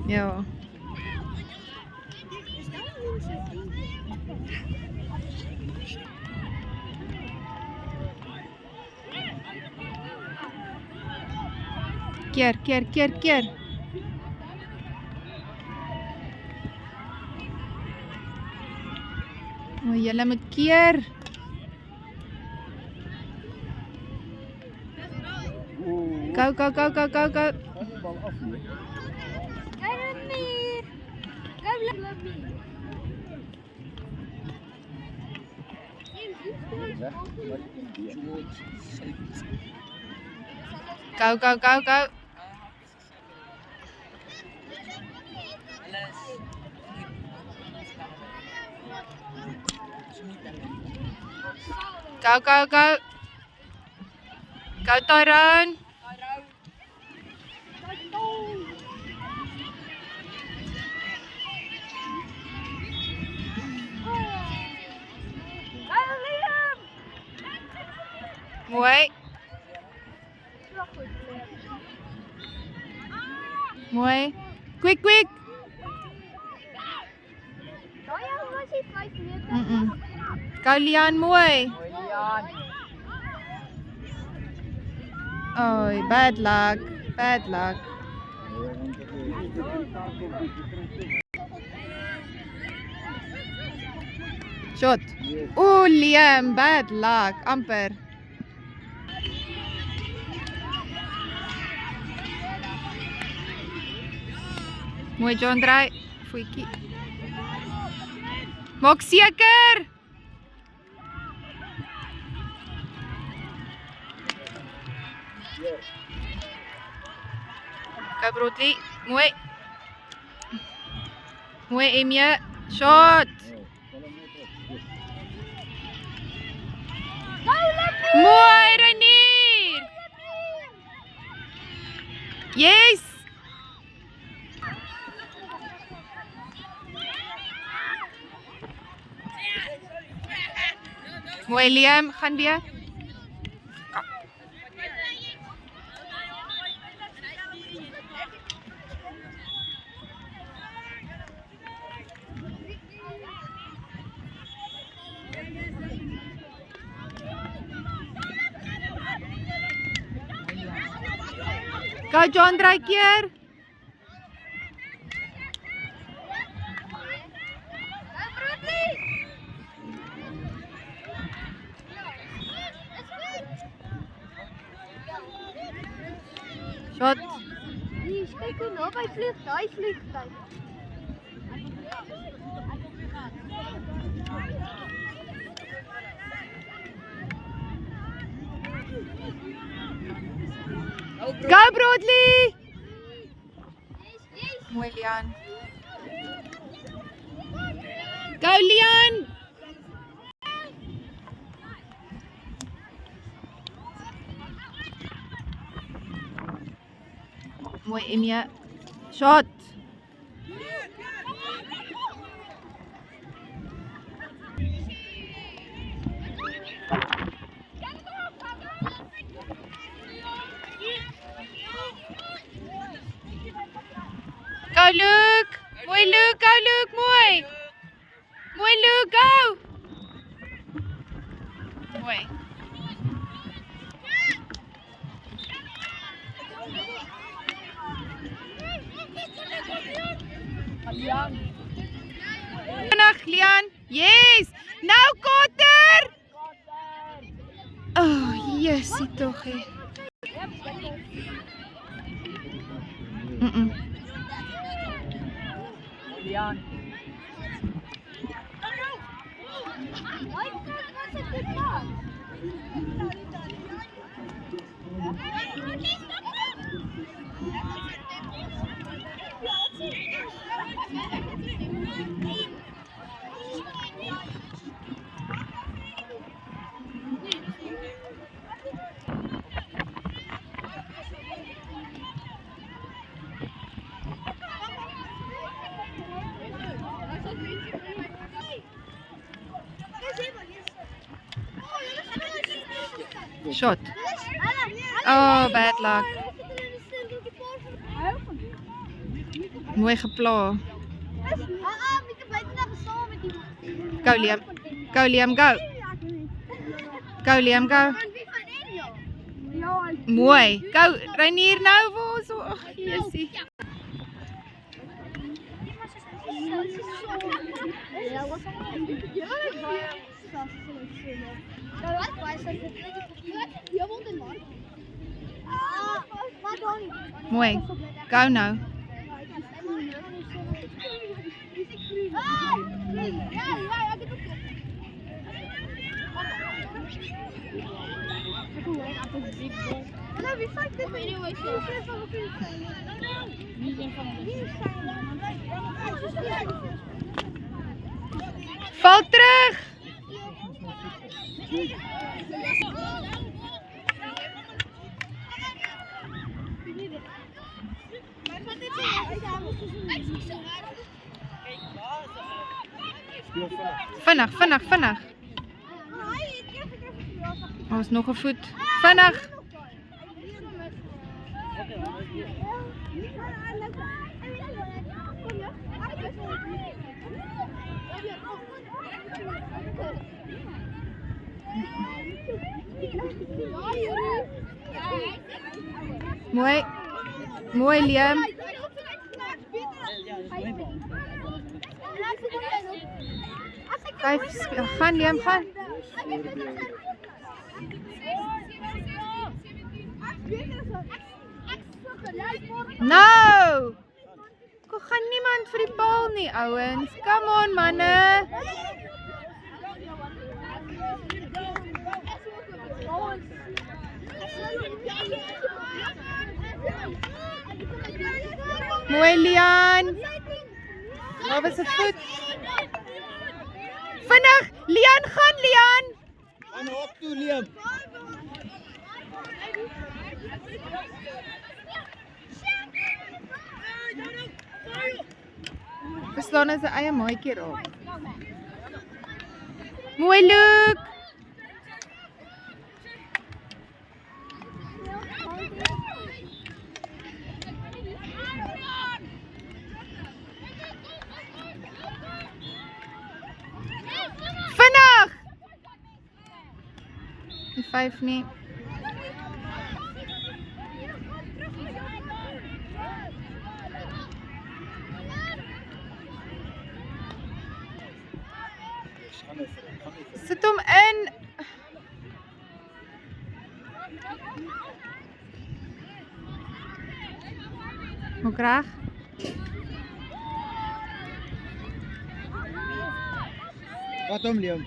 Ja. Keer. O, julle moet keer. Go. Go. Go. Go, Tyrone. Mooi. Quick. Go, Lian, mooi. Oh, bad luck. Shot. Oh, Liam, bad luck. Amper. Mooi, John, draai. Voetjie. Maak seker. Go, Broadley. Mooi, Emje. Shot. Mooi, Reinier. Yes. Mooi, Liam. Gaan weer. Go, John, 3 keer. Shot. Kyk hoe naby hy vlieg, daai vliegtuig. Go, Broadley. Mooi, Lian. Go, Lian. Mooi, Emje. Shot. Go, Luke. Mooi, Luke. Go, Luke. Mooi. Mooi, Luke. Go. Mooi. Lian. Yes. Nou, Kotter. Oh, jessie toch, hé. Lian. Shot. Oh, bad luck. Mooi gepla. Met de buiten naar samen met die. Go Liam. Go Liam, go. Go Liam, go. Wie van één joh? Ja. Mooi. Go Reinier nou vir ons. Ag, Jessie. Ja, wat ja, word in man. Maar dan niet. Mooi. Go nou. Val terug. Vinnig, vinnig, vinnig. Daar is nog 'n voet. Vinnig. Mooi. Mooi Liam. Gaan Liam, gaan. Nou. Kom gaan niemand vir die bal nie, ouens. Come on manne. Mooi Lian. Daar was 'n voet. Vinnig, Lian gaan Lian. Gaan op toe Liam. Verslaan hy sy eie maatjie raak. Mooi Luke. Vinnig. Die 5 nie. Sit hom in. Maak reg. Wat hom Liam?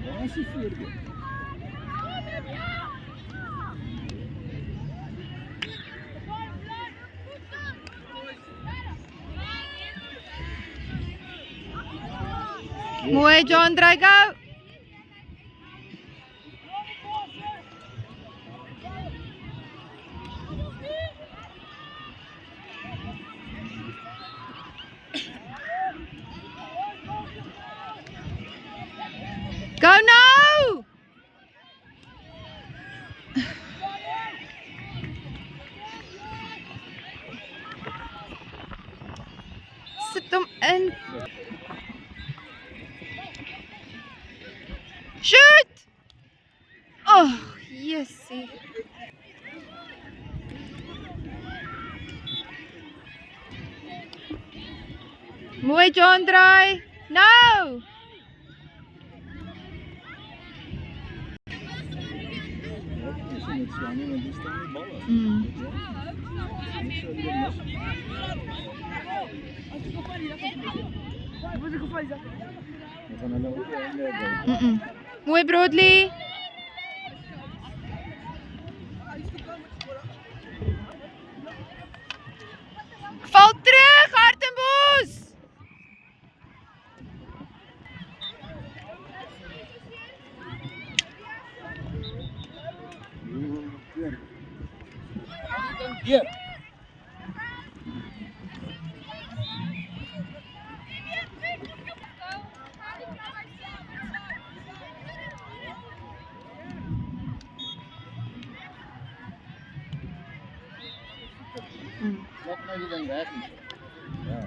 Waar is die voordeel? Mooi John, draai go. Go now. Sit hom in. Shoot! Oh, Jessie. Mooi John, draai. Nou. Met slangen, want die staan die ballen. We gaan hulle ook in. Mooi Broadley. Val terug, Hartenbos. Hier. Klap nou die ding weg. Ja.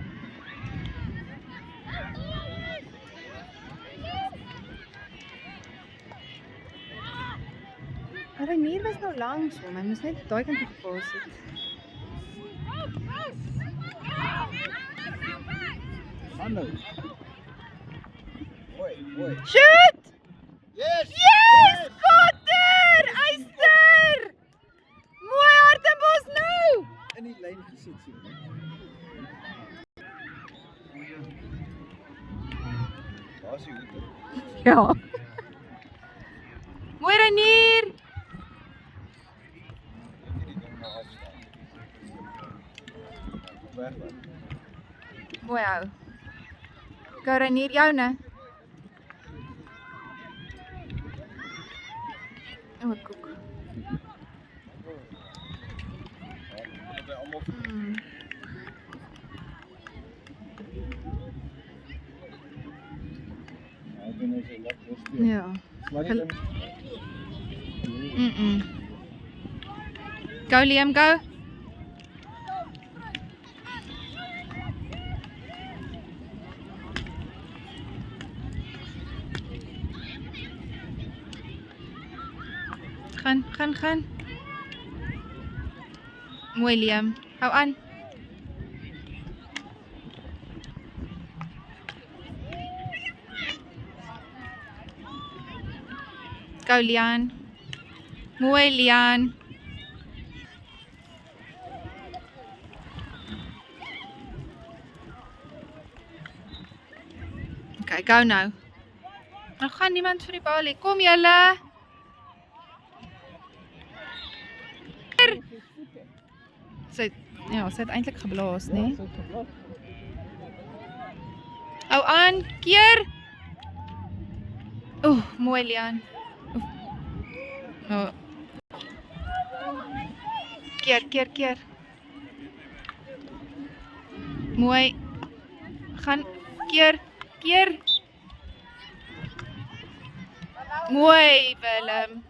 Renier was nou langs hom, hy moes net daai kant toe gepas het. Gaan nou. Mooi. Shoot! Yes! Yes! Kotter! Eyster! Mooi Hartenbos nou! In die lyn gesit so. Waar is die hoed? Ja. Mooi Renier! Hierdie ding maar afstaan. Weg. Mooi hou. Go Renier, joune. O, koek. Dat by almal doen is 'n lekker speel. Ja. Maar dit Go Liam, go. Gaan. Mooi Liam. Hou aan. Go Lian. Mooi Lian. Okay, go nou. Nou gaan niemand vir die bal hê. Kom julle. Sy het eintlik geblaas, né? Hou aan, keer. Oeh, mooi Lian. Oh. Keer. Mooi. Gaan keer. Mooi Willem.